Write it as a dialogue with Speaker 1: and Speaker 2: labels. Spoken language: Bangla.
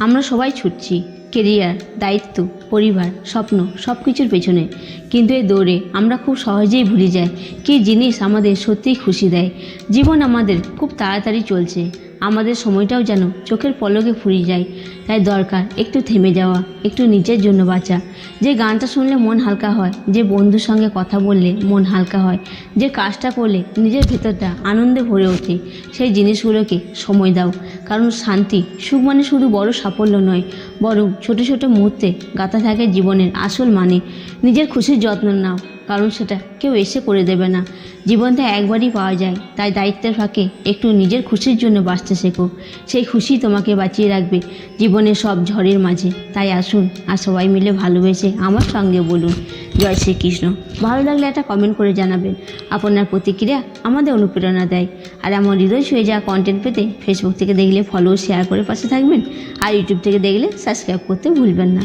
Speaker 1: আমরা সবাই ছুটছি কেরিয়ার, দায়িত্ব, পরিবার, স্বপ্ন সব কিছুর পেছনে। কিন্তু এই দৌড়ে আমরা খুব সহজেই ভুলে যাই কী জিনিস আমাদের সত্যিই খুশি দেয়। জীবন আমাদের খুব তাড়াতাড়ি চলছে, আমাদের সময়টাও যেন চোখের পলকে ফুরিয়ে যায়। তাই দরকার একটু থেমে যাওয়া, একটু নিজের জন্য বাঁচা। যে গানটা শুনলে মন হালকা হয়, যে বন্ধুর সঙ্গে কথা বললে মন হালকা হয়, যে কাজটা করলে নিজের ভেতরটা আনন্দে ভরে ওঠে, সেই জিনিসগুলোকে সময় দাও। কারণ শান্তি, সুখ মানে শুধু বড় সাফল্য নয়, বরং ছোট ছোট মুহূর্তে গাঁথা থাকে জীবনের আসল মানে। নিজের খুশির যত্ন নাও, কারণ সেটা কেউ এসে করে দেবে না। জীবনটা একবারই পাওয়া যায়, তাই দায়িত্বের ফাঁকে একটু নিজের খুশির জন্য বাঁচতে শেখো। সেই খুশি তোমাকে বাঁচিয়ে রাখবে জীবনের সব ঝড়ের মাঝে। তাই আসুন আর সবাই মিলে ভালোবেসে আমার সঙ্গে বলুন জয় শ্রীকৃষ্ণ। ভালো লাগলে একটা কমেন্ট করে জানাবেন। আপনার প্রতিক্রিয়া আমাদের অনুপ্রেরণা দেয়। আর আমার হৃদয় ছুঁয়ে যাওয়া কন্টেন্ট পেতে ফেসবুক থেকে দেখলে ফলো শেয়ার করে পাশে থাকবেন, আর ইউটিউব থেকে দেখলে সাবস্ক্রাইব করতে ভুলবেন না।